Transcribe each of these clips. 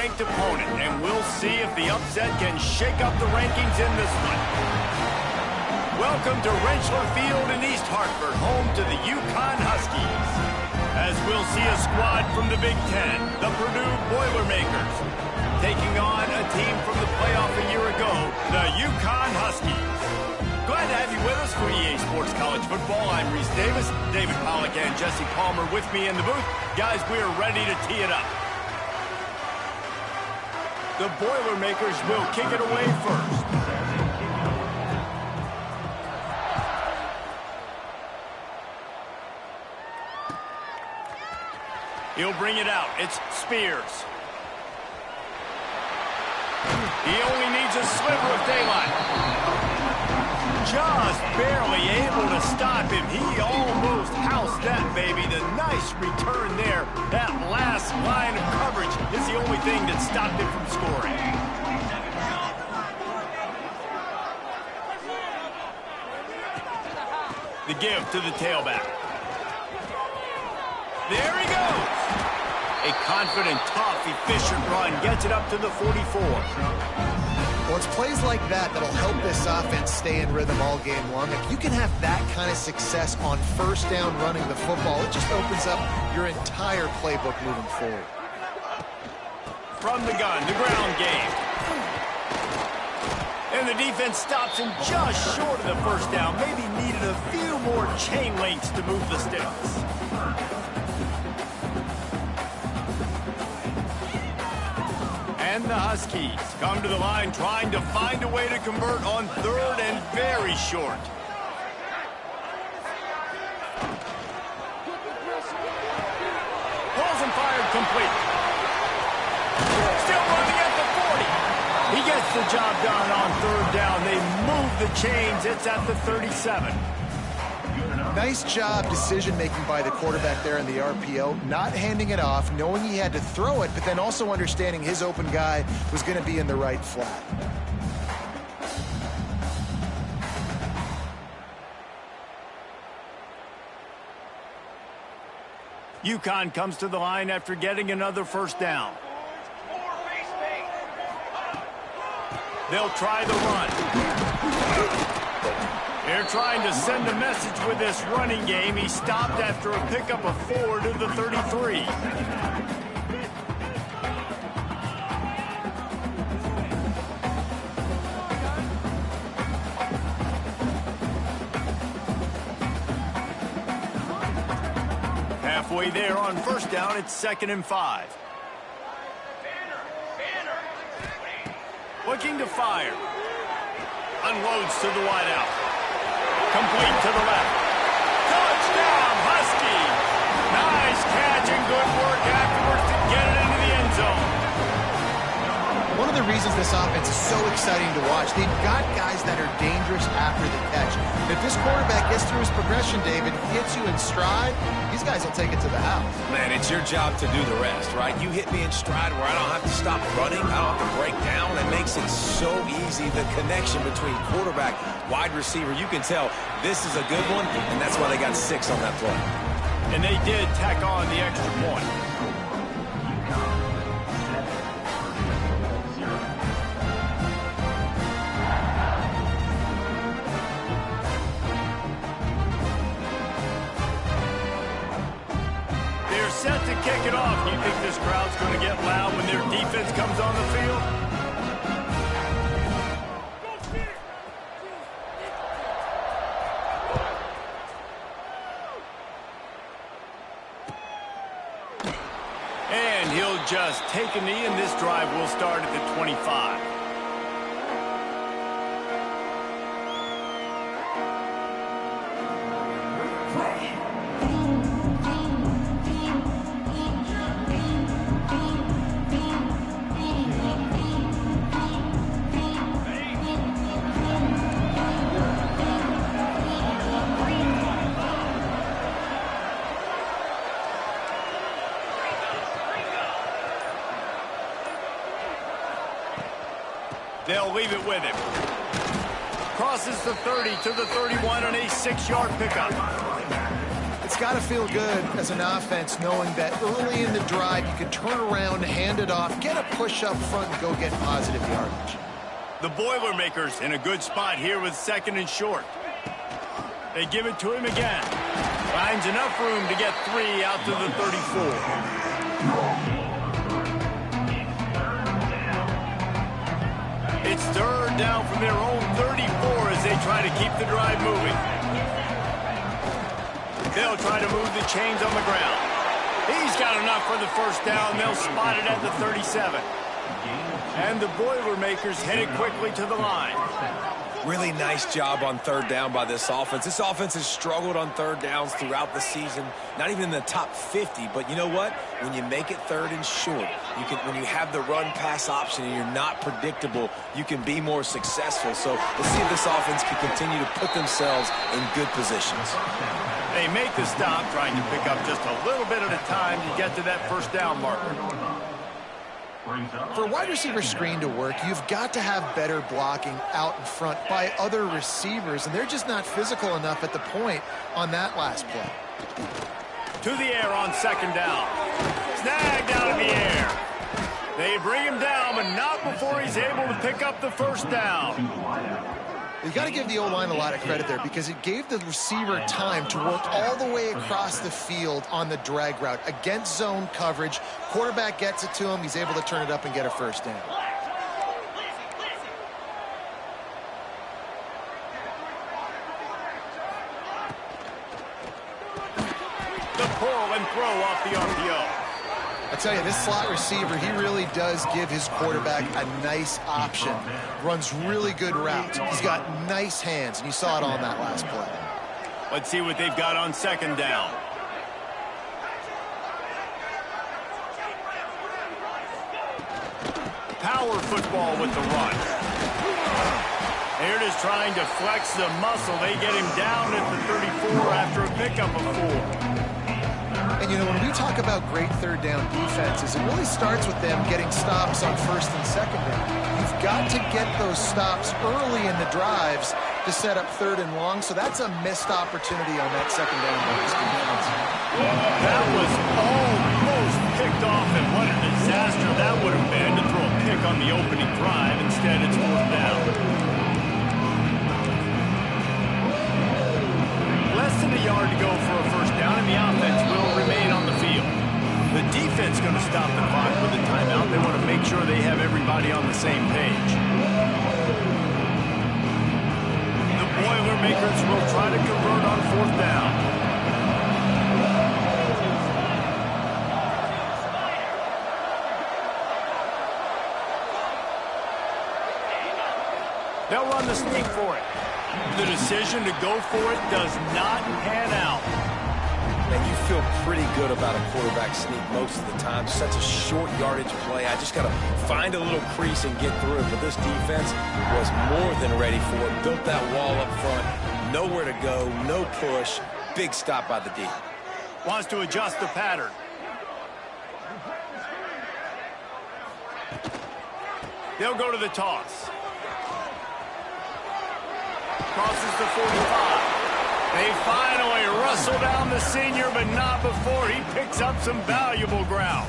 ranked opponent, and we'll see if the upset can shake up the rankings in this one. Welcome to Rentschler Field in East Hartford, home to the UConn Huskies. As we'll see a squad from the Big Ten, the Purdue Boilermakers, taking on a team from the playoff a year ago, the UConn Huskies. Glad to have you with us for EA Sports College Football. I'm Reese Davis, David Pollack and Jesse Palmer with me in the booth. Guys, we are ready to tee it up. The Boilermakers will kick it away first. He'll bring it out. It's Spears. He only needs a sliver of daylight. Just barely able to stop him. He almost housed that baby. The nice return there. That last line of coverage is the only thing that stopped him from scoring. The give to the tailback. There he goes. A confident, tough, efficient run gets it up to the 44. Well, it's plays like that that'll help this offense stay in rhythm all game long. If you can have that kind of success on first down running the football, it just opens up your entire playbook moving forward. From the gun, the ground game. And the defense stops him just short of the first down. Maybe needed a few more chain links to move the sticks. And the Huskies come to the line trying to find a way to convert on third and very short. Balls and fired complete. Still running at the 40. He gets the job done on third down. They move the chains. It's at the 37. Nice job decision-making by the quarterback there in the RPO, not handing it off, knowing he had to throw it, but then also understanding his open guy was going to be in the right flat. UConn comes to the line after getting another first down. They'll try the run. They're trying to send a message with this running game. He stopped after a pickup of 4 to the 33. Halfway there on first down, it's 2nd and 5. Looking to fire. Unloads to the wideout. Complete to the left. Touchdown, Husky. Nice catch and good work afterwards to get it into the end zone. One of the reasons this offense is so exciting to watch, they've got guys that are dangerous after the catch. If this quarterback gets through his progression, David, hits you in stride, these guys will take it to the house. Man, it's your job to do the rest, right? You hit me in stride where I don't have to stop running, I don't have to break down. It makes it so easy, the connection between quarterback, wide receiver. You can tell this is a good one, and that's why they got 6 on that play. And they did tack on the extra point. Set to kick it off. Do you think this crowd's going to get loud when their defense comes on the field? And he'll just take a knee, and this drive will start at the 25. They'll leave it with him. Crosses the 30 to the 31 on a 6-yard pickup. It's got to feel good as an offense knowing that early in the drive you can turn around, hand it off, get a push up front, and go get positive yardage. The Boilermakers in a good spot here with 2nd and short. They give it to him again. Finds enough room to get 3 out to the 34. It's 3rd down from their own 34 as they try to keep the drive moving. They'll try to move the chains on the ground. He's got enough for the 1st down. They'll spot it at the 37. And the Boilermakers headed quickly to the line. Really nice job on 3rd down by this offense. This offense has struggled on 3rd downs throughout the season. Not even in the top 50, but you know what? When you make it 3rd and short, when you have the run-pass option and you're not predictable, you can be more successful. So let's see if this offense can continue to put themselves in good positions. They make the stop, trying to pick up just a little bit at a time to get to that 1st down marker. For a wide receiver screen to work, you've got to have better blocking out in front by other receivers, and they're just not physical enough at the point on that last play. To the air on 2nd down. Snagged out of the air. They bring him down, but not before he's able to pick up the 1st down. You've got to give the O-line a lot of credit there because it gave the receiver time to work all the way across the field on the drag route against zone coverage. Quarterback gets it to him. He's able to turn it up and get a 1st down. The pull and throw off the RPO. I tell you, this slot receiver, he really does give his quarterback a nice option. Runs really good routes. He's got nice hands, and you saw it on that last play. Let's see what they've got on 2nd down. Power football with the run. They're just trying to flex the muscle. They get him down at the 34 after a pickup of 4. And, you know, when we talk about great 3rd down defenses, it really starts with them getting stops on 1st and 2nd down. You've got to get those stops early in the drives to set up 3rd and long, so that's a missed opportunity on that 2nd down by this defense. That was almost picked off, and what a disaster that would have been to throw a pick on the opening drive. Instead, it's 4th down. Less than a yard to go for a 1st down, and the offense will remain on the field. The defense going to stop the clock with a timeout. They want to make sure they have everybody on the same page. The Boilermakers will try to convert on 4th down. They'll run the sneak for it. The decision to go for it does not pan out. And you feel pretty good about a quarterback sneak most of the time. Such a short yardage play. I just got to find a little crease and get through it. But this defense was more than ready for it. Built that wall up front. Nowhere to go. No push. Big stop by the D. Wants to adjust the pattern. They'll go to the toss. Crosses the 45. They finally rustle down the senior, but not before he picks up some valuable ground.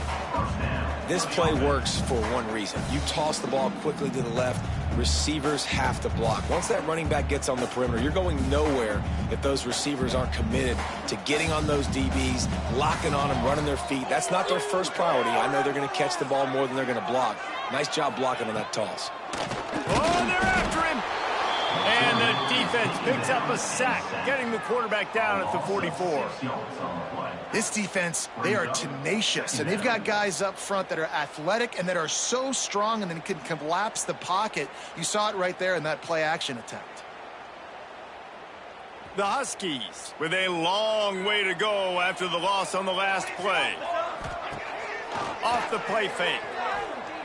This play works for one reason. You toss the ball quickly to the left, receivers have to block. Once that running back gets on the perimeter, you're going nowhere if those receivers aren't committed to getting on those DBs, locking on them, running their feet. That's not their first priority. I know they're going to catch the ball more than they're going to block. Nice job blocking on that toss. Oh, they're after him. And the defense picks up a sack, getting the quarterback down at the 44. This defense, they are tenacious, and they've got guys up front that are athletic and that are so strong and then can collapse the pocket. You saw it right there in that play-action attempt. The Huskies with a long way to go after the loss on the last play. Off the play fake.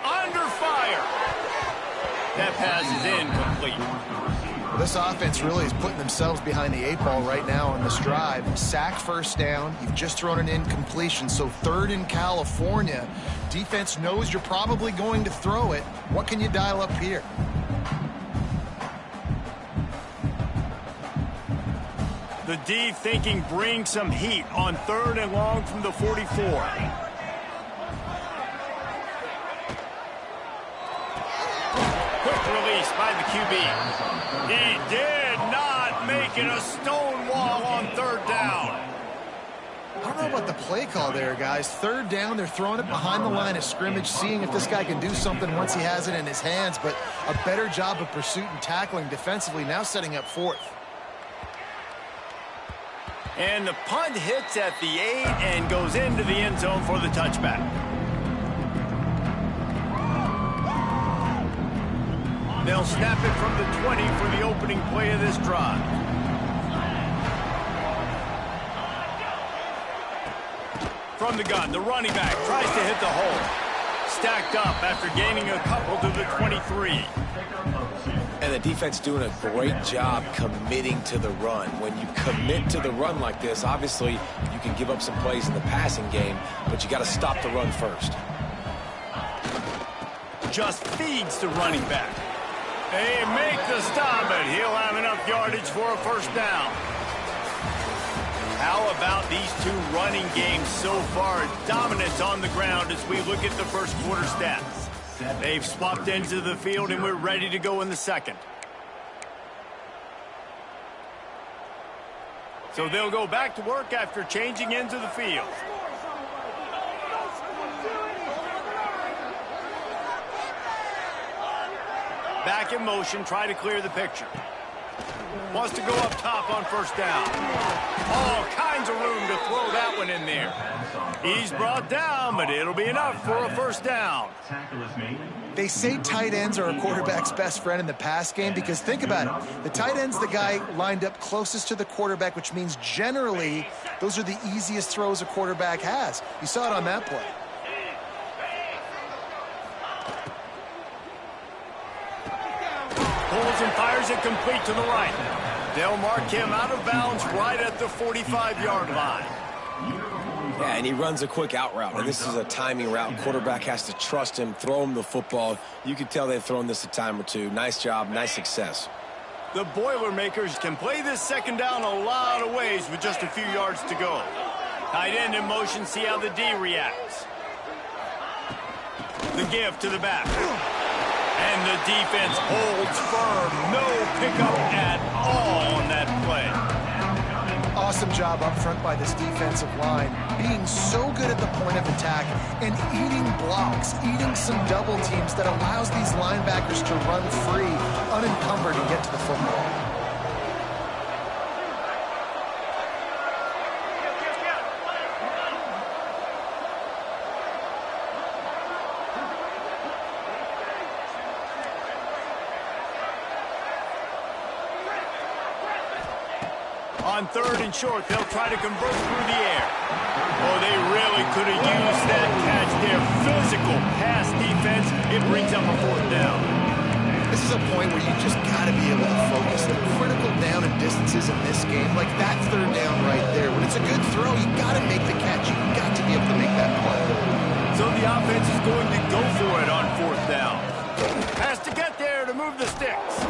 Under fire. That pass is incomplete. Well, this offense really is putting themselves behind the 8 ball right now on this drive. Sack 1st down. You've just thrown an incompletion, so 3rd in California. Defense knows you're probably going to throw it. What can you dial up here? The D thinking bring some heat on 3rd and long from the 44. Quick release by the QB. He did not make it a stone wall on 3rd down. I don't know about the play call there, guys. 3rd down, they're throwing it behind the line of scrimmage, seeing if this guy can do something once he has it in his hands, but a better job of pursuit and tackling defensively, now setting up 4th. And the punt hits at the 8 and goes into the end zone for the touchback. They'll snap it from the 20 for the opening play of this drive. From the gun, the running back tries to hit the hole. Stacked up after gaining a couple to the 23. And the defense doing a great job committing to the run. When you commit to the run like this, obviously you can give up some plays in the passing game, but you got to stop the run first. Just feeds the running back. They make the stop, but he'll have enough yardage for a 1st down. How about these two running games so far? Dominance on the ground as we look at the first quarter stats. They've swapped into the field, and we're ready to go in the second. So they'll go back to work after changing into the field. Back in motion, try to clear the picture. Wants to go up top on 1st down. All kinds of room to throw that one in there. He's brought down, but it'll be enough for a 1st down. They say tight ends are a quarterback's best friend in the pass game because think about it. The tight end's the guy lined up closest to the quarterback, which means generally those are the easiest throws a quarterback has. You saw it on that play. Pulls and fires it complete to the right. They'll mark him out of bounds right at the 45-yard line. Yeah, and he runs a quick out route, and this is a timing route. Quarterback has to trust him, throw him the football. You can tell they've thrown this a time or two. Nice job, nice success. The Boilermakers can play this 2nd down a lot of ways with just a few yards to go. Tight end in motion, see how the D reacts. The give to the back. And the defense holds firm. No pickup at all on that play. Awesome job up front by this defensive line, being so good at the point of attack and eating blocks, eating some double teams that allows these linebackers to run free, unencumbered, and get to the football. On 3rd and short, they'll try to convert through the air. Oh, they really could have used that catch there. Physical pass defense. It brings up a 4th down. This is a point where you just got to be able to focus. The critical down and distances in this game, like that 3rd down right there. When it's a good throw, you got to make the catch. You got to be able to make that play. So the offense is going to go for it on 4th down. Has to get there to move the sticks.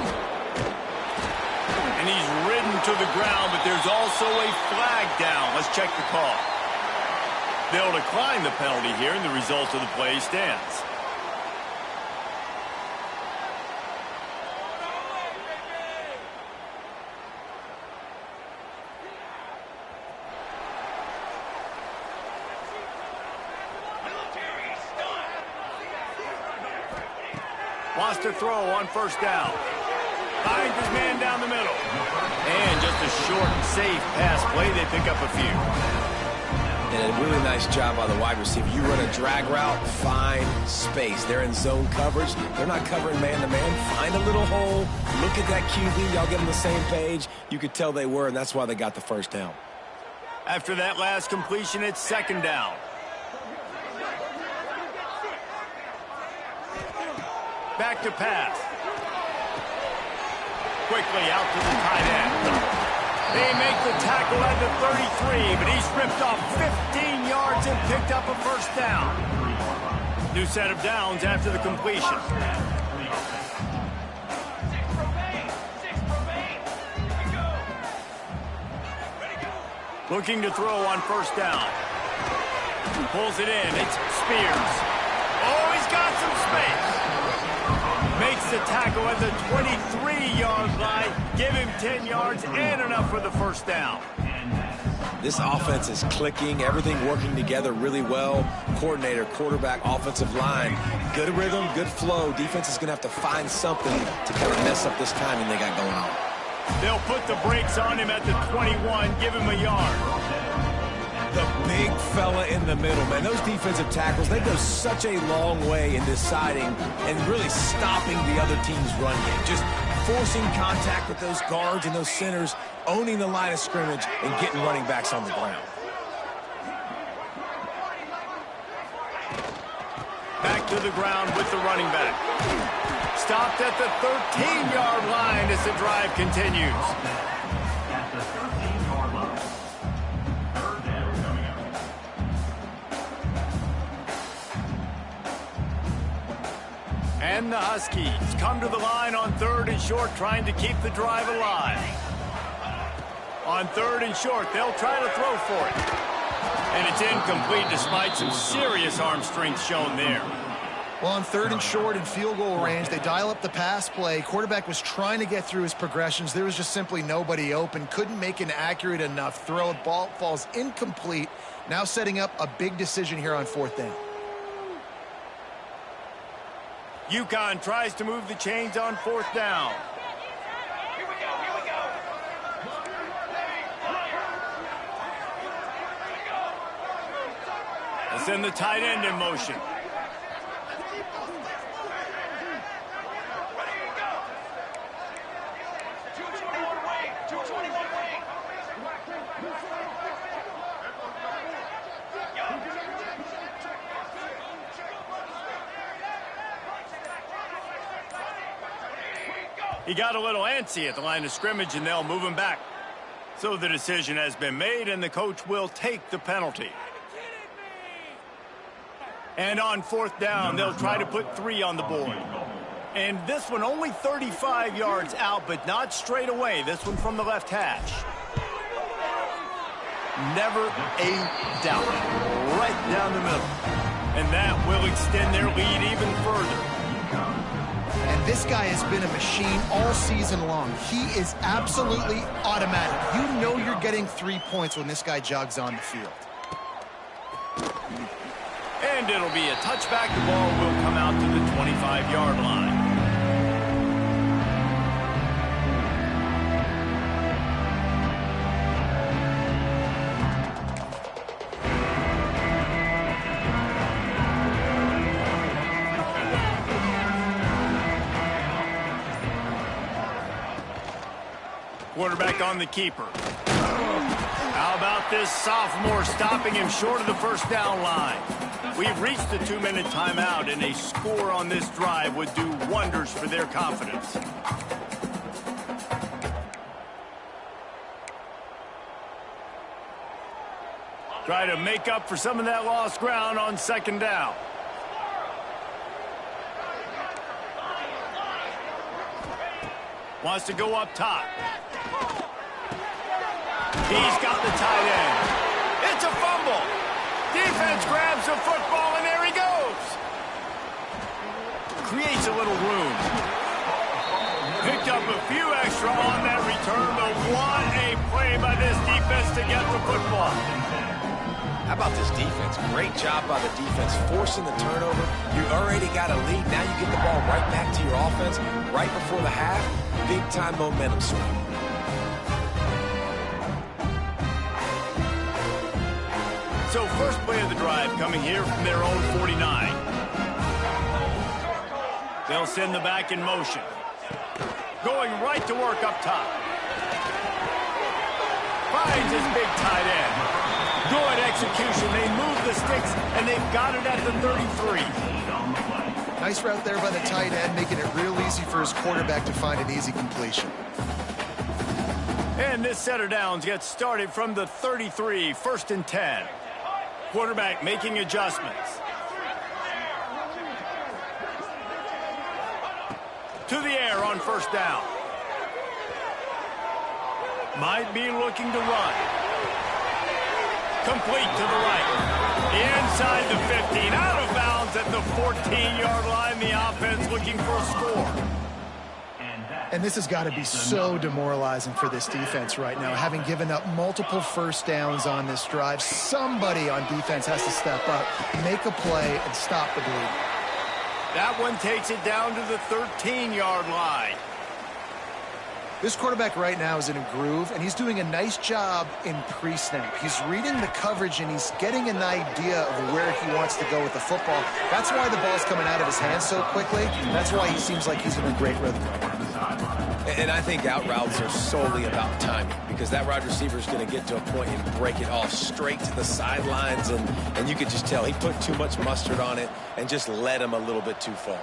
And he's ridden to the ground, but there's also a flag down. Let's check the call. They'll decline the penalty here, and the result of the play stands. Wants to throw on 1st down. Finds his man down the middle. And just a short, safe pass play. They pick up a few. And a really nice job by the wide receiver. You run a drag route, find space. They're in zone coverage. They're not covering man-to-man. Find a little hole. Look at that QB. Y'all get on the same page. You could tell they were, and that's why they got the 1st down. After that last completion, it's 2nd down. Back to pass. Quickly out to the tight end. They make the tackle at the 33, but he's ripped off 15 yards and picked up a 1st down. New set of downs after the completion. Looking to throw on first down. Pulls it in. It's Spears. Oh, he's got some space. Makes the tackle at the 23-yard line. Give him 10 yards and enough for the first down. This offense is clicking, everything working together really well. Coordinator, quarterback, offensive line. Good rhythm, good flow. Defense is going to have to find something to kind of mess up this timing they got going on. They'll put the brakes on him at the 21, give him a yard. The big fella in the middle, man. Those defensive tackles, they go such a long way in deciding and really stopping the other team's run game. Just forcing contact with those guards and those centers, owning the line of scrimmage, and getting running backs on the ground. Back to the ground with the running back. Stopped at the 13-yard line as the drive continues. And the Huskies come to the line on 3rd and short, trying to keep the drive alive. On 3rd and short, they'll try to throw for it. And it's incomplete despite some serious arm strength shown there. Well, on 3rd and short and field goal range, they dial up the pass play. Quarterback was trying to get through his progressions. There was just simply nobody open. Couldn't make an accurate enough throw. The ball falls incomplete. Now setting up a big decision here on 4th down. UConn tries to move the chains on 4th down. Here we go. They'll send the tight end in motion. He got a little antsy at the line of scrimmage, and they'll move him back. So the decision has been made, and the coach will take the penalty. And on 4th down, they'll try to put 3 on the board. And this one only 35 yards out, but not straight away. This one from the left hash. Never a doubt. Right down the middle. And that will extend their lead even further. And this guy has been a machine all season long. He is absolutely automatic. You know you're getting 3 points when this guy jogs on the field. And it'll be a touchback. The ball will come out to the 25-yard line. Quarterback on the keeper. How about this sophomore stopping him short of the first down line? We've reached the 2-minute timeout, and a score on this drive would do wonders for their confidence. Try to make up for some of that lost ground on 2nd down. Wants to go up top. He's got the tight end. It's a fumble. Defense grabs the football, and there he goes. Creates a little room. Picked up a few extra on that return, but what a play by this defense to get the football. How about this defense? Great job by the defense, forcing the turnover. You already got a lead. Now you get the ball right back to your offense right before the half. Big-time momentum swing. So first play of the drive coming here from their own 49. They'll send the back in motion. Going right to work up top. Finds his big tight end. Good execution. They move the sticks, and they've got it at the 33. Nice route there by the tight end, making it real easy for his quarterback to find an easy completion. And this set of downs gets started from the 33, 1st and 10. Quarterback making adjustments. To the air on 1st down. Might be looking to run. Complete to the right. Inside the 15, out of bounds at the 14-yard line. The offense looking for a score. And this has got to be so demoralizing for this defense right now, having given up multiple first downs on this drive. Somebody on defense has to step up, make a play, and stop the bleed. That one takes it down to the 13-yard line. This quarterback right now is in a groove, and he's doing a nice job in pre-snap. He's reading the coverage, and he's getting an idea of where he wants to go with the football. That's why the ball's coming out of his hands so quickly. That's why he seems like he's in a great rhythm. And I think out routes are solely about timing, because that wide receiver is going to get to a point and break it off straight to the sidelines, and you could just tell he put too much mustard on it and just led him a little bit too far.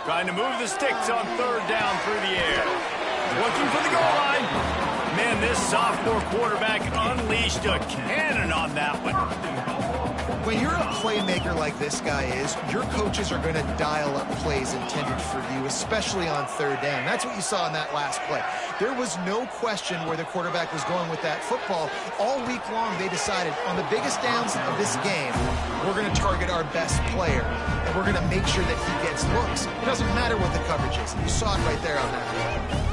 Trying to move the sticks on third down through the air. Looking for the goal line. Man, this sophomore quarterback unleashed a cannon on that one. When you're a playmaker like this guy is, your coaches are going to dial up plays intended for you, especially on third down. That's what you saw in that last play. There was no question where the quarterback was going with that football. All week long, they decided on the biggest downs of this game, we're going to target our best player, and we're going to make sure that he gets looks. It doesn't matter what the coverage is. You saw it right there on that play.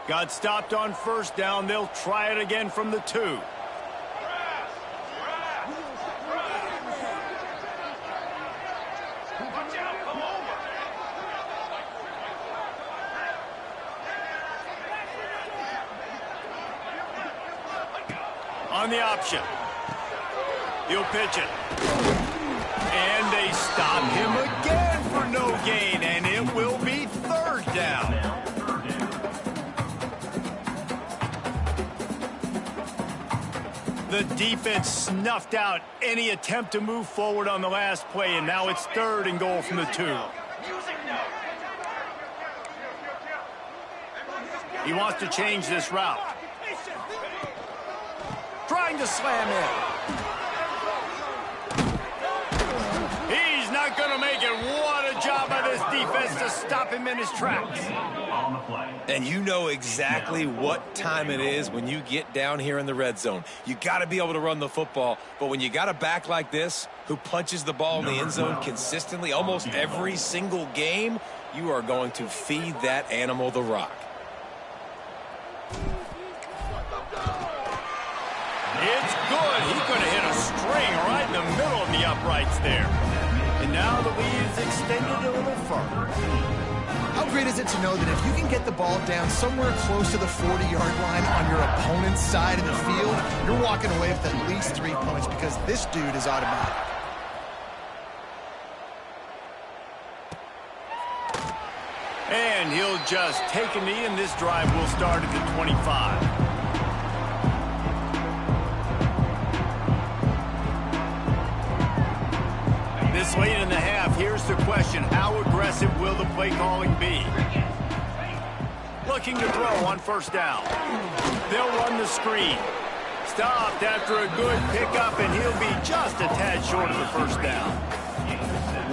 Got stopped on first down. They'll try it again from the 2. On the option. He'll pitch it. And they stop him again for no gain, and it will be third down. The defense snuffed out any attempt to move forward on the last play, and now it's third and goal from the 2. He wants to change this route. Trying to slam in. He's not going to make it. What a job by this defense to stop him in his tracks. And you know exactly what time it is when you get down here in the red zone. You got to be able to run the football, but when you got a back like this who punches the ball in the end zone consistently almost every single game, you are going to feed that animal the rock. It's good. He could have hit a string right in the middle of the uprights there. And now the lead is extended a little further. How great is it to know that if you can get the ball down somewhere close to the 40-yard line on your opponent's side of the field, you're walking away with at least 3 points because this dude is automatic. And he'll just take a knee, and this drive will start at the 25. This late in the half, here's the question. How aggressive will the play calling be? Looking to throw on first down. They'll run the screen. Stopped after a good pickup, and he'll be just a tad short of the first down.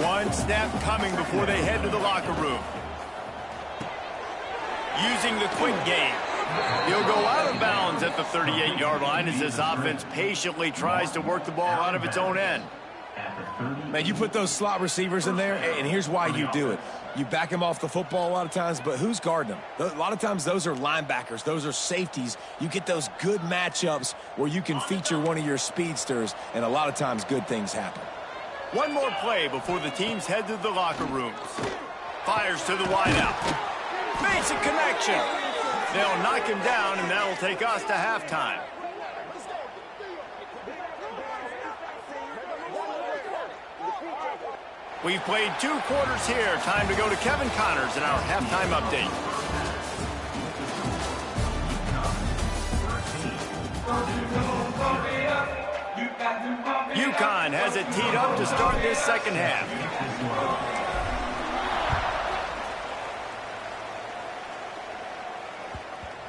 One snap coming before they head to the locker room. Using the quick game. He'll go out of bounds at the 38-yard line as this offense patiently tries to work the ball out of its own end. Man, you put those slot receivers in there, and here's why you do it. You back them off the football a lot of times, but who's guarding them? A lot of times those are linebackers. Those are safeties. You get those good matchups where you can feature one of your speedsters, and a lot of times good things happen. One more play before the teams head to the locker rooms. Fires to the wideout. Makes a connection. They'll knock him down, and that'll take us to halftime. We've played 2 quarters here. Time to go to Kevin Connors in our halftime update. UConn has it teed up to start this second half.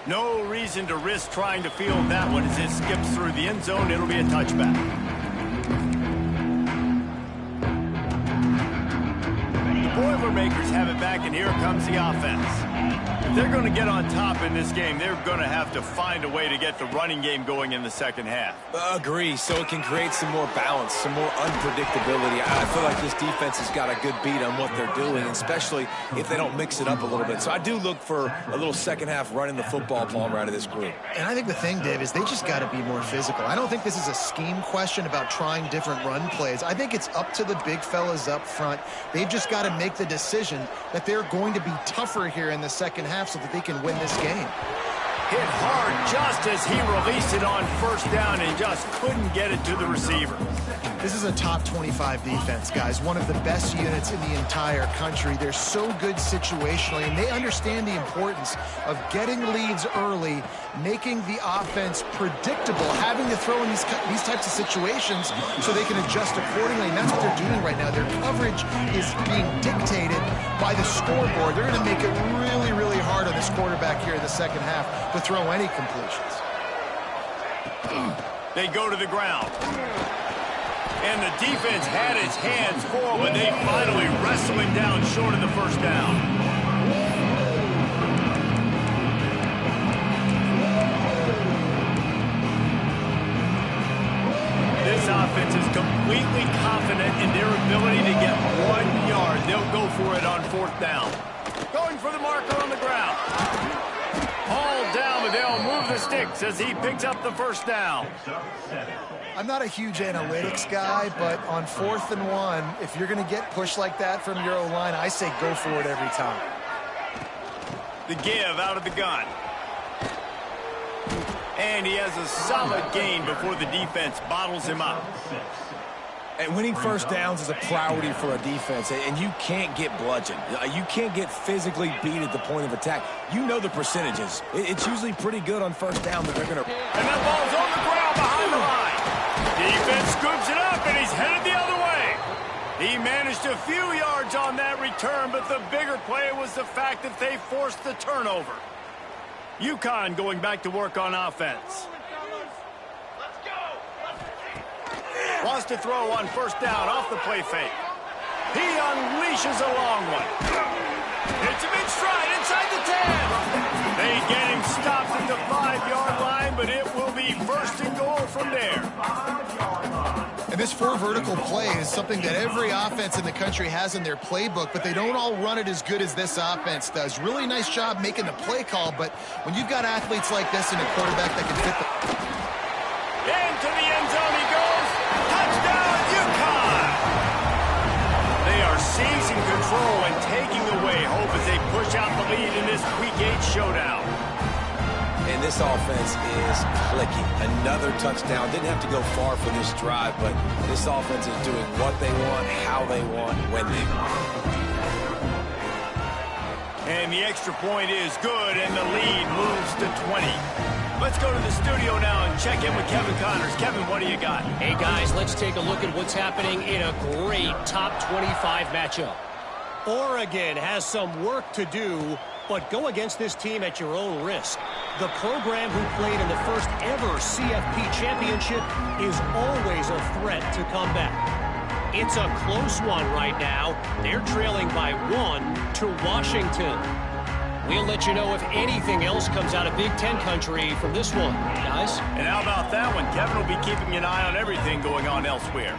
No reason to risk trying to field that one as it skips through the end zone. It'll be a touchback. Boilermakers have it back, and here comes the offense. If they're going to get on top in this game, they're going to have to find a way to get the running game going in the second half. Agree, so it can create some more balance, some more unpredictability. I feel like this defense has got a good beat on what they're doing, especially if they don't mix it up a little bit. So I do look for a little second half running the football ball right of this group. And I think the thing, Dave, is they just got to be more physical. I don't think this is a scheme question about trying different run plays. I think it's up to the big fellas up front. They've just got to make the decision that they're going to be tougher here in the second half so that they can win this game. Hit hard just as he released it on first down and just couldn't get it to the receiver. This is a top 25 defense, guys. One of the best units in the entire country. They're so good situationally, and they understand the importance of getting leads early, making the offense predictable, having to throw in these types of situations so they can adjust accordingly, and that's what they're doing right now. Their coverage is being dictated by the scoreboard. They're going to make it really, really hard on this quarterback here in the second half to throw any completions. They go to the ground. And the defense had its hands full, but they finally wrestle him down short of the first down. This offense is completely confident in their ability to get 1 yard. They'll go for it on fourth down. Going for the marker on the ground. All down, but they'll move the sticks as he picks up the first down. I'm not a huge analytics guy, but on 4th and 1, if you're going to get pushed like that from your O-line, I say go for it every time. The give out of the gun. And he has a solid gain before the defense bottles him up. And winning first downs is a priority for a defense, and you can't get bludgeoned. You can't get physically beat at the point of attack. You know the percentages. It's usually pretty good on first down that they're going to... And that ball's on the ground behind the line. Defense scoops it up, and he's headed the other way. He managed a few yards on that return, but the bigger play was the fact that they forced the turnover. UConn going back to work on offense. Wants to throw on first down off the play fake. He unleashes a long one. It's a big stride inside the 10. They get him stopped at the 5-yard line, but it will be first and goal from there. And this 4 vertical play is something that every offense in the country has in their playbook, but they don't all run it as good as this offense does. Really nice job making the play call, but when you've got athletes like this and a quarterback that can fit the... Into the end zone he goes. Touchdown, UConn! They are seizing control and taking away hope as they push out the lead in this Week 8 showdown. And this offense is clicking. Another touchdown. Didn't have to go far for this drive, but this offense is doing what they want, how they want, when they want. And the extra point is good, and the lead moves to 20. Let's go to the studio now and check in with Kevin Connors. Kevin, what do you got? Hey, guys, let's take a look at what's happening in a great top 25 matchup. Oregon has some work to do, but go against this team at your own risk. The program who played in the first ever CFP championship is always a threat to come back. It's a close one right now. They're trailing by 1 to Washington. We'll let you know if anything else comes out of Big Ten country from this one, guys. And how about that one? Kevin will be keeping an eye on everything going on elsewhere.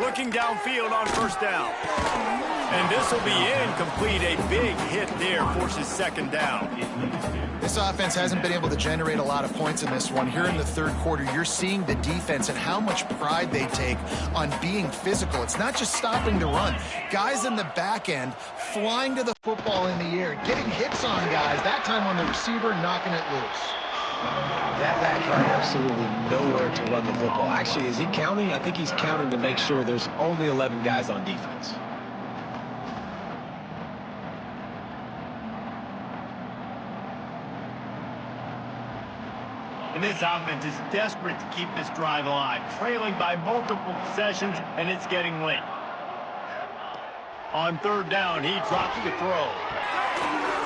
Looking downfield on first down. And this will be incomplete. A big hit there forces second down. This offense hasn't been able to generate a lot of points in this one. Here in the third quarter, you're seeing the defense and how much pride they take on being physical. It's not just stopping the run. Guys in the back end flying to the football in the air, getting hits on guys, that time on the receiver, knocking it loose. That back had absolutely nowhere to run the football. Actually, is he counting? I think he's counting to make sure there's only 11 guys on defense. And this offense is desperate to keep this drive alive, trailing by multiple possessions, and it's getting late. On third down, he drops the throw.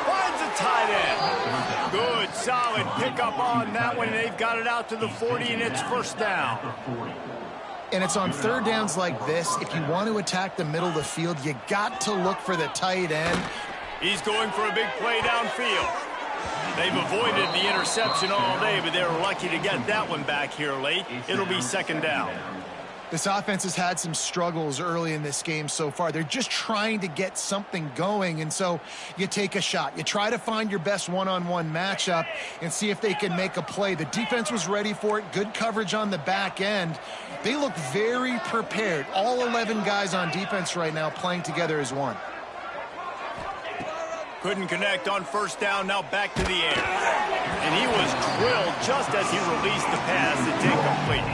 Finds a tight end. Good, solid pickup on that one, and they've got it out to the 40, and it's first down. And it's on third downs like this. If you want to attack the middle of the field, you got to look for the tight end. He's going for a big play downfield. They've avoided the interception all day, but they were lucky to get that one back here late. It'll be second down. This offense has had some struggles early in this game so far. They're just trying to get something going, and so you take a shot. You try to find your best one-on-one matchup and see if they can make a play. The defense was ready for it. Good coverage on the back end. They look very prepared. All 11 guys on defense right now playing together as one. Couldn't connect on first down, now back to the air. And he was drilled just as he released the pass. It's incomplete.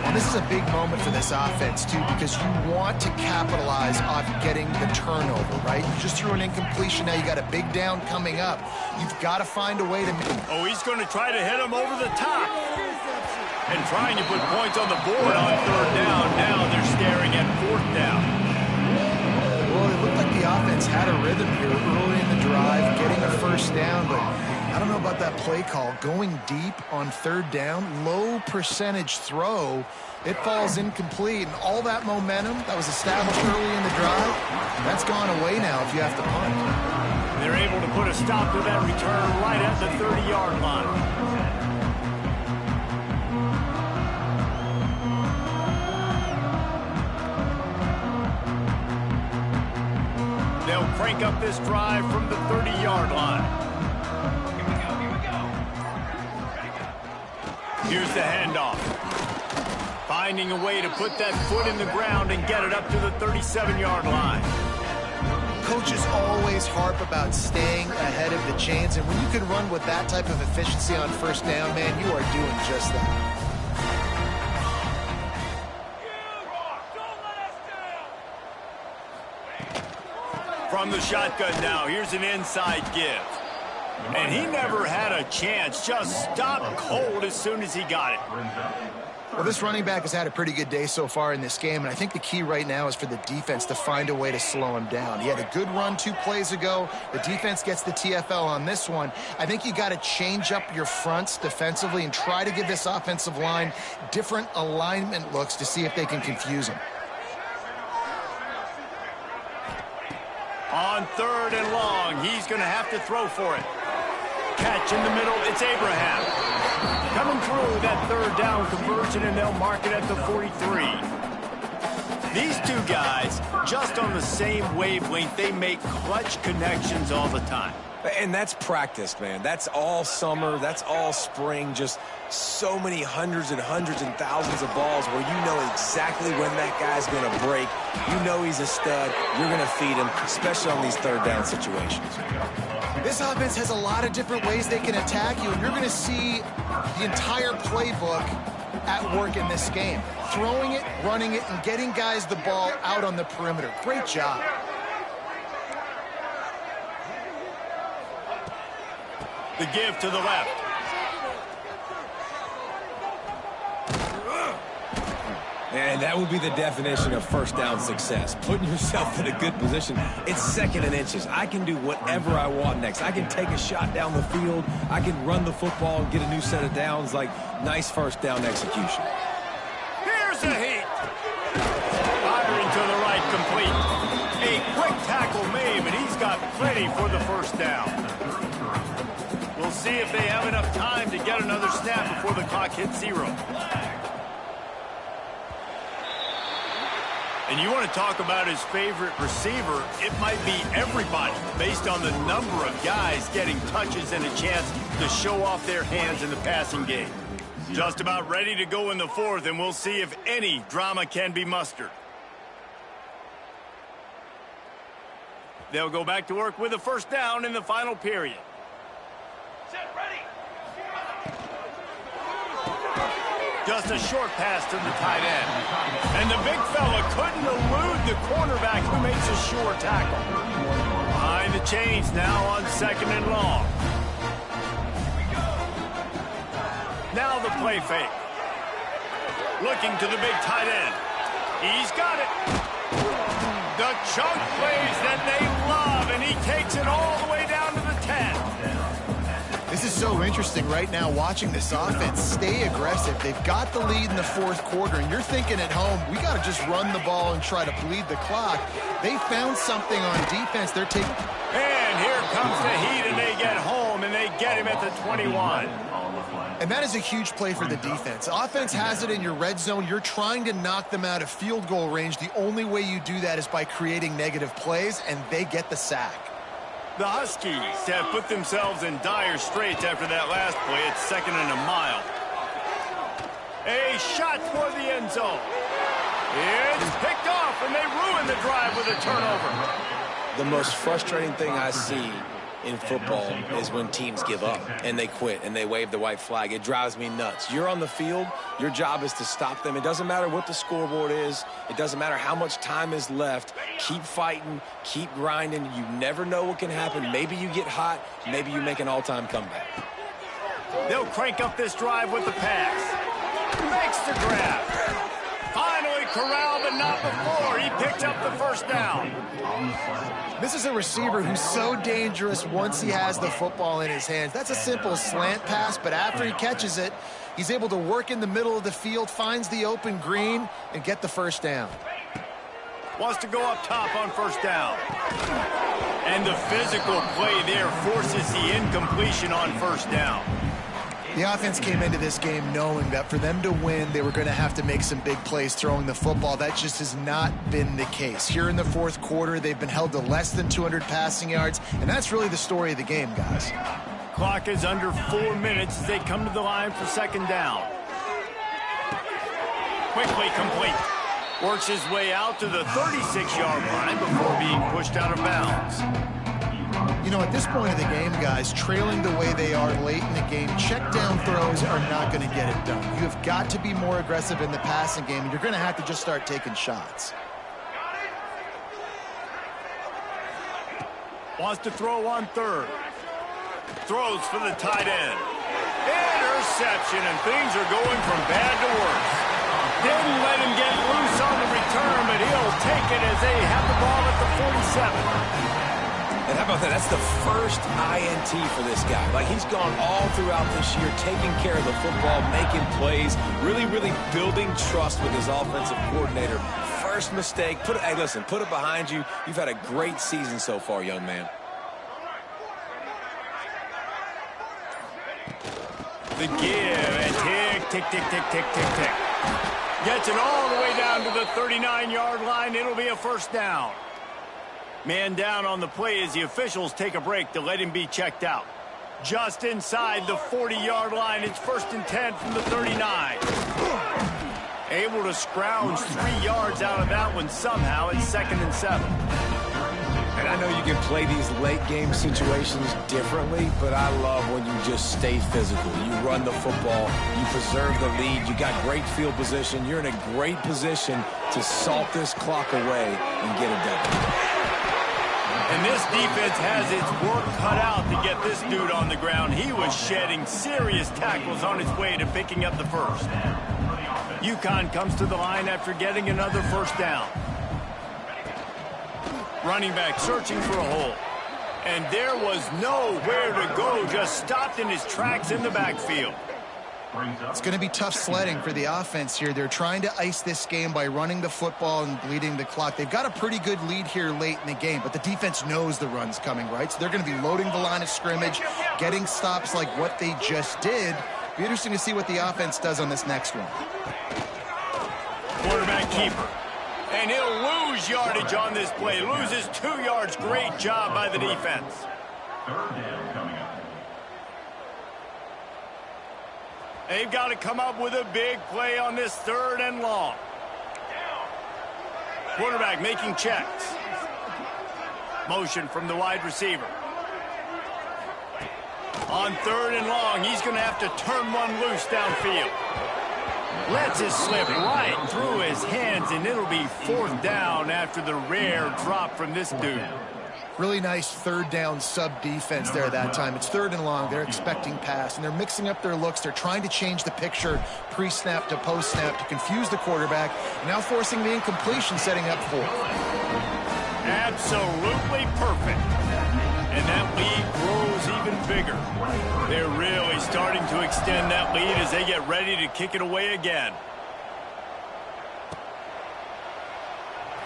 And this is a big moment for this offense, too, because you want to capitalize off getting the turnover, right? You just threw an incompletion. Now you got a big down coming up. You've got to find a way to make... Oh, he's going to try to hit him over the top. And trying to put points on the board on third down. Now they're staring at fourth down. Well, it looked like the offense had a rhythm here early in the drive, getting a first down, but I don't know about that play call. Going deep on third down, low percentage throw, it falls incomplete, and all that momentum that was established early in the drive, that's gone away now if you have to punt. They're able to put a stop to that return right at the 30-yard line. They'll crank up this drive from the 30-yard line. Here we go, here we go. Ready, go. Here's the handoff. Finding a way to put that foot in the ground and get it up to the 37-yard line. Coaches always harp about staying ahead of the chains, and when you can run with that type of efficiency on first down, man, you are doing just that. From the shotgun now, here's an inside give. And he never had a chance, just stopped cold as soon as he got it. Well, this running back has had a pretty good day so far in this game, and I think the key right now is for the defense to find a way to slow him down. He had a good run 2 plays ago. The defense gets the TFL on this one. I think you got to change up your fronts defensively and try to give this offensive line different alignment looks to see if they can confuse him. On third and long, he's going to have to throw for it. Catch in the middle, it's Abraham. Coming through that third down conversion, and they'll mark it at the 43. These two guys, just on the same wavelength, they make clutch connections all the time. And that's practice, man. That's all summer. That's all spring. Just so many hundreds and thousands of balls where you know exactly when that guy's going to break. You know he's a stud. You're going to feed him, especially on these third down situations. This offense has a lot of different ways they can attack you, and you're going to see the entire playbook at work in this game. Throwing it, running it, and getting guys the ball out on the perimeter. Great job. The give to the left. And that would be the definition of first down success. Putting yourself in a good position. It's second and inches. I can do whatever I want next. I can take a shot down the field. I can run the football and get a new set of downs. Like, nice first down execution. Here's a heat. Firing to the right, complete. A quick tackle made, but he's got plenty for the first down. We'll see if they have enough time to get another snap before the clock hits 0. And you want to talk about his favorite receiver, it might be everybody based on the number of guys getting touches and a chance to show off their hands in the passing game. Just about ready to go in the fourth, and we'll see if any drama can be mustered. They'll go back to work with a first down in the final period. Set, ready. Just a short pass to the tight end. And the big fella couldn't elude the cornerback who makes a sure tackle. Behind the chains now on second and long. Now the play fake. Looking to the big tight end. He's got it. The chunk plays that they love, and he takes it all the way down to the 10. This is so interesting right now watching this offense stay aggressive. They've got the lead in the fourth quarter, and you're thinking at home, we got to just run the ball and try to bleed the clock. They found something on defense. They're taking... And here comes the Heat, and they get home, and they get him at the 21. And that is a huge play for the defense. Offense has it in your red zone. You're trying to knock them out of field goal range. The only way you do that is by creating negative plays, and they get the sack. The Huskies have put themselves in dire straits after that last play. It's 2nd and a mile. A shot for the end zone. It's picked off, and they ruin the drive with a turnover. The most frustrating thing I see in football is when teams give up and they quit and they wave the white flag. It drives me nuts. You're on the field. Your job is to stop them. It doesn't matter what the scoreboard is. It doesn't matter how much time is left. Keep fighting. Keep grinding. You never know what can happen. Maybe you get hot. Maybe you make an all-time comeback. They'll crank up this drive with the pass. Makes the grab. Finally corralled, but not before. He picked up the first down. This is a receiver who's so dangerous once he has the football in his hands. That's a simple slant pass, but after he catches it, he's able to work in the middle of the field, finds the open green, and get the first down. Wants to go up top on first down. And the physical play there forces the incompletion on first down. The offense came into this game knowing that for them to win, they were going to have to make some big plays throwing the football. That just has not been the case. Here in the fourth quarter, they've been held to less than 200 passing yards, and that's really the story of the game, guys. Clock is under 4 minutes as they come to the line for second down. Quickly complete. Works his way out to the 36-yard line before being pushed out of bounds. You know, at this point of the game, guys, trailing the way they are late in the game, check down throws are not going to get it done. You have got to be more aggressive in the passing game, and you're going to have to just start taking shots. Wants to throw on third. Throws for the tight end. Interception, and things are going from bad to worse. Didn't let him get loose on the return, but he'll take it as they have the ball at the 47. And how about that? That's the first INT for this guy. Like, he's gone all throughout this year, taking care of the football, making plays, really, really building trust with his offensive coordinator. First mistake. Hey, listen, put it behind you. You've had a great season so far, young man. The give, and tick, tick, tick, tick, tick, tick. Gets it all the way down to the 39-yard line. It'll be a first down. Man down on the play as the officials take a break to let him be checked out. Just inside the 40-yard line. It's 1st and 10 from the 39. Able to scrounge 3 yards out of that one somehow. It's 2nd and 7. And I know you can play these late-game situations differently, but I love when you just stay physical. You run the football. You preserve the lead. You got great field position. You're in a great position to salt this clock away and get it done. And this defense has its work cut out to get this dude on the ground. He was shedding serious tackles on his way to picking up the first. UConn comes to the line after getting another first down. Running back searching for a hole. And there was nowhere to go, just stopped in his tracks in the backfield. It's going to be tough sledding for the offense here. They're trying to ice this game by running the football and bleeding the clock. They've got a pretty good lead here late in the game, but the defense knows the run's coming, right? So they're going to be loading the line of scrimmage, getting stops like what they just did. Be interesting to see what the offense does on this next one. Quarterback keeper. And he'll lose yardage on this play. Loses 2 yards. Great job by the defense. Third down coming up. They've got to come up with a big play on this 3rd and long. Quarterback making checks. Motion from the wide receiver. On 3rd and long, he's going to have to turn one loose downfield. Lets it slip right through his hands, and it'll be 4th down after the rare drop from this dude. Really nice 3rd down sub-defense there that time. It's 3rd and long. They're expecting pass, and they're mixing up their looks. They're trying to change the picture pre-snap to post-snap to confuse the quarterback, and now forcing the incompletion, setting up 4th. Absolutely perfect. And that lead grows even bigger. They're really starting to extend that lead as they get ready to kick it away again.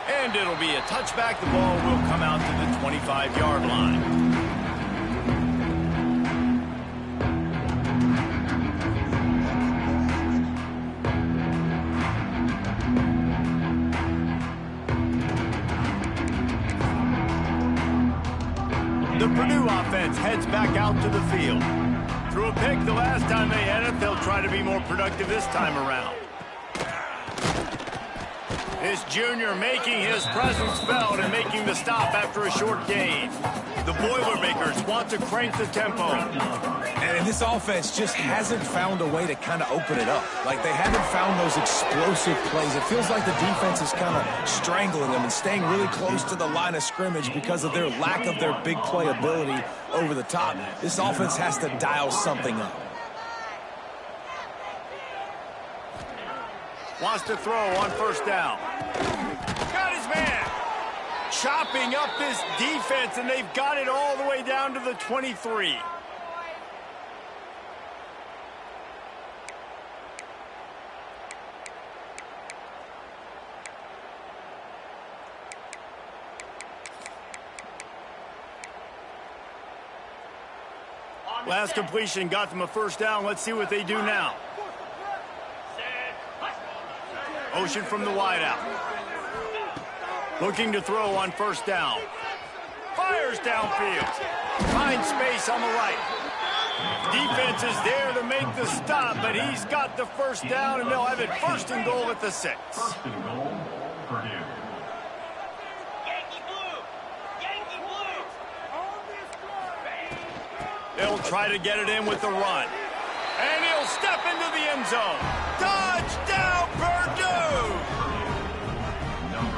And it'll be a touchback. The ball will come out to the 25-yard line. The Purdue offense heads back out to the field. Threw a pick the last time they had it. They'll try to be more productive this time around. This junior making his presence felt and making the stop after a short gain. The Boilermakers want to crank the tempo. And this offense just hasn't found a way to kind of open it up. Like, they haven't found those explosive plays. It feels like the defense is kind of strangling them and staying really close to the line of scrimmage because of their lack of their big play ability over the top. This offense has to dial something up. Wants to throw on first down. Got his man. Chopping up this defense, and they've got it all the way down to the 23. Last completion got them a first down. Let's see what they do now. Motion from the wideout. Looking to throw on first down. Fires downfield. Finds space on the right. Defense is there to make the stop, but he's got the first down, and they'll have it first and goal at the 6. First and goal, Purdue. They'll try to get it in with the run. And he'll step into the end zone. Touchdown, Purdue!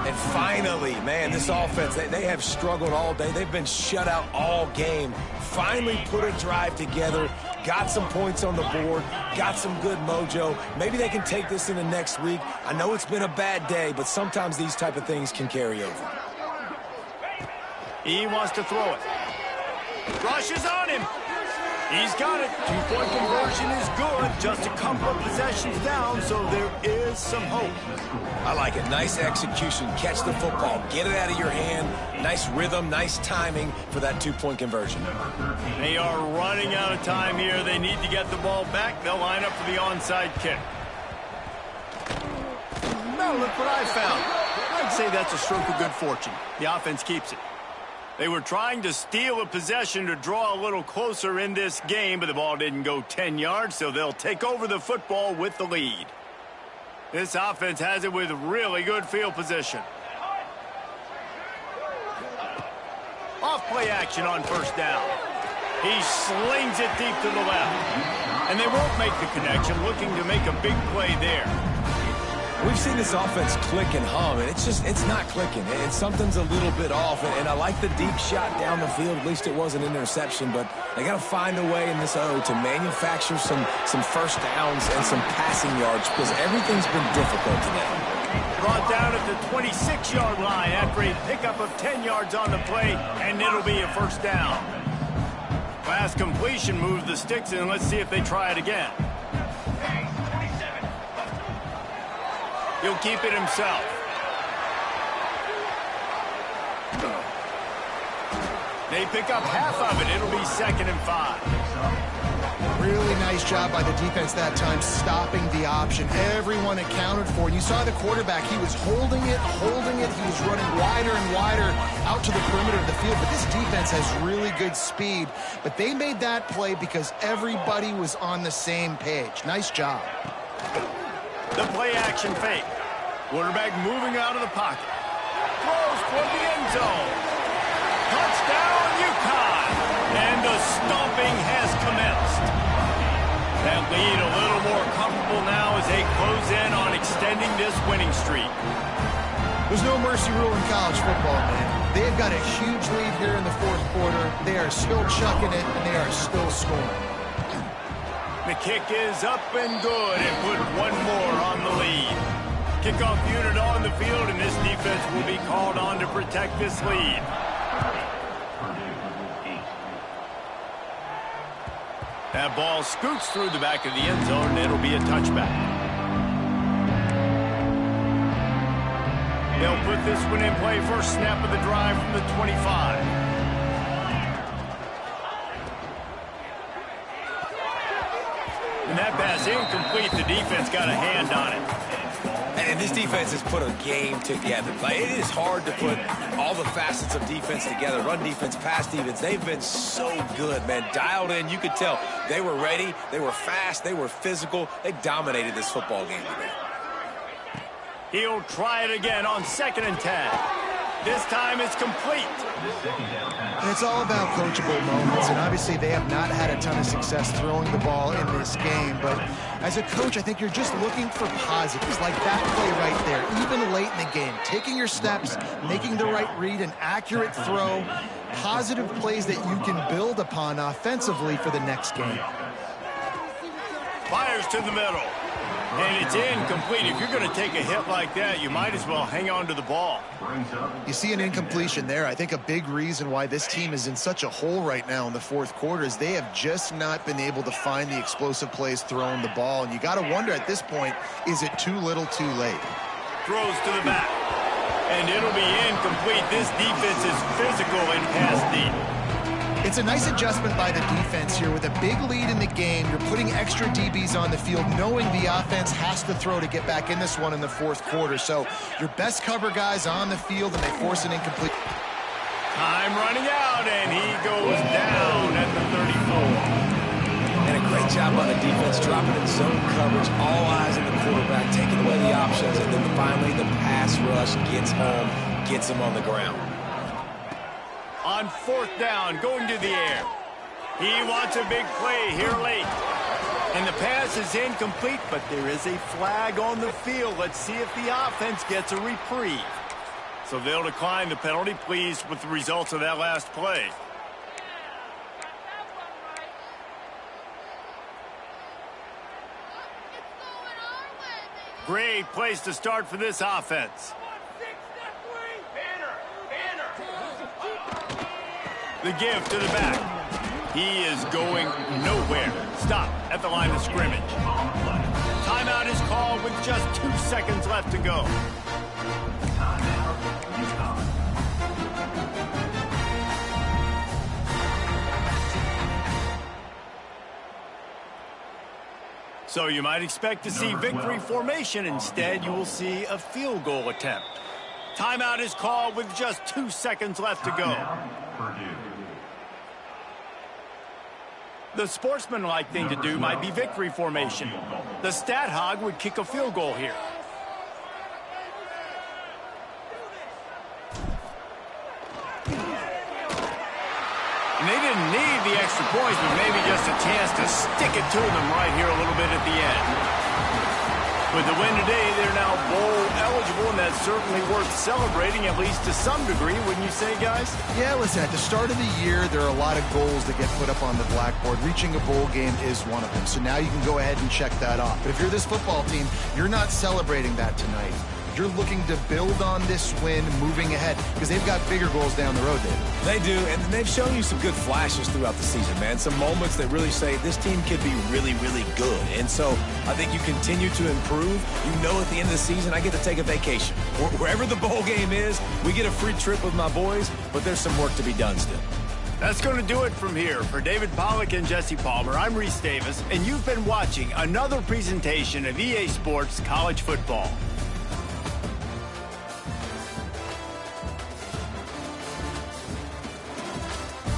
And finally, man, this offense, they have struggled all day. They've been shut out all game. Finally put a drive together, got some points on the board, got some good mojo. Maybe they can take this into next week. I know it's been a bad day, but sometimes these type of things can carry over. He wants to throw it. Rushes on him. He's got it. Two-point conversion is good. Just a couple of possessions down, so there is some hope. I like it. Nice execution. Catch the football. Get it out of your hand. Nice rhythm, nice timing for that two-point conversion. They are running out of time here. They need to get the ball back. They'll line up for the onside kick. Now look what I found. I'd say that's a stroke of good fortune. The offense keeps it. They were trying to steal a possession to draw a little closer in this game, but the ball didn't go 10 yards, so they'll take over the football with the lead. This offense has it with really good field position. Off-play action on first down. He slings it deep to the left. And they won't make the connection, looking to make a big play there. We've seen this offense click and hum, and it's not clicking. Something's a little bit off, and I like the deep shot down the field. At least it wasn't an interception, but they got to find a way in this O to manufacture some first downs and some passing yards because everything's been difficult today. Brought down at the 26-yard line after a pickup of 10 yards on the play, and it'll be a first down. Last completion moved the sticks, and let's see if they try it again. He'll keep it himself. They pick up half of it. It'll be 2nd and 5. Really nice job by the defense that time, stopping the option. Everyone accounted for. You saw the quarterback. He was holding it. He was running wider and wider out to the perimeter of the field. But this defense has really good speed. But they made that play because everybody was on the same page. Nice job. The play action fake. Quarterback moving out of the pocket. Throws toward the end zone. Touchdown, UConn. And the stomping has commenced. That lead a little more comfortable now as they close in on extending this winning streak. There's no mercy rule in college football, man. They've got a huge lead here in the 4th quarter. They are still chucking it, and they are still scoring. The kick is up and good and put one more on the lead. Kickoff unit on the field, and this defense will be called on to protect this lead. That ball scoots through the back of the end zone, and it'll be a touchback. They'll put this one in play. First snap of the drive from the 25. And that pass incomplete. The defense got a hand on it. And this defense has put a game together. Like, it is hard to put all the facets of defense together. Run defense, pass defense. They've been so good, man. Dialed in. You could tell they were ready. They were fast. They were physical. They dominated this football game today. He'll try it again on 2nd and 10. This time it's complete. And it's all about coachable moments, and obviously they have not had a ton of success throwing the ball in this game, but as a coach, I think you're just looking for positives, like that play right there, even late in the game, taking your steps, making the right read, an accurate throw, positive plays that you can build upon offensively for the next game. Fires to the middle. And it's incomplete. If you're going to take a hit like that, you might as well hang on to the ball. You see an incompletion there. I think a big reason why this team is in such a hole right now in the fourth quarter is they have just not been able to find the explosive plays throwing the ball. And you got to wonder at this point, is it too little too late? Throws to the back. And it'll be incomplete. This defense is physical and pass deep. It's a nice adjustment by the defense here. With a big lead in the game, you're putting extra DBs on the field, knowing the offense has to throw to get back in this one in the fourth quarter. So your best cover guys on the field, and they force an incomplete. Time running out, and he goes down at the 34. And a great job on the defense, dropping in zone coverage, all eyes on the quarterback, taking away the options, and then finally the pass rush gets home, gets him on the ground. On 4th down, going to the air. He wants a big play here late. And the pass is incomplete, but there is a flag on the field. Let's see if the offense gets a reprieve. So they'll decline the penalty. Pleased with the results of that last play. Great place to start for this offense. The give to the back. He is going nowhere. Stop at the line of scrimmage. Timeout is called with just 2 seconds left to go. So you might expect to see victory formation. Instead, you will see a field goal attempt. Timeout is called with just 2 seconds left to go. The sportsmanlike thing to do might be victory formation. The stat hog would kick a field goal here. And they didn't need the extra points, but maybe just a chance to stick it to them right here a little bit at the end. With the win today, they're now bowl eligible, and that's certainly worth celebrating, at least to some degree, wouldn't you say, guys? Yeah, listen, at the start of the year, there are a lot of goals that get put up on the blackboard. Reaching a bowl game is one of them. So now you can go ahead and check that off. But if you're this football team, you're not celebrating that tonight. You're looking to build on this win moving ahead because they've got bigger goals down the road, David. They do, and they've shown you some good flashes throughout the season, man. Some moments that really say this team could be really, really good. And so I think you continue to improve. You know at the end of the season, I get to take a vacation. Wherever the bowl game is, we get a free trip with my boys, but there's some work to be done still. That's going to do it from here. For David Pollack and Jesse Palmer, I'm Reese Davis, and you've been watching another presentation of EA Sports College Football.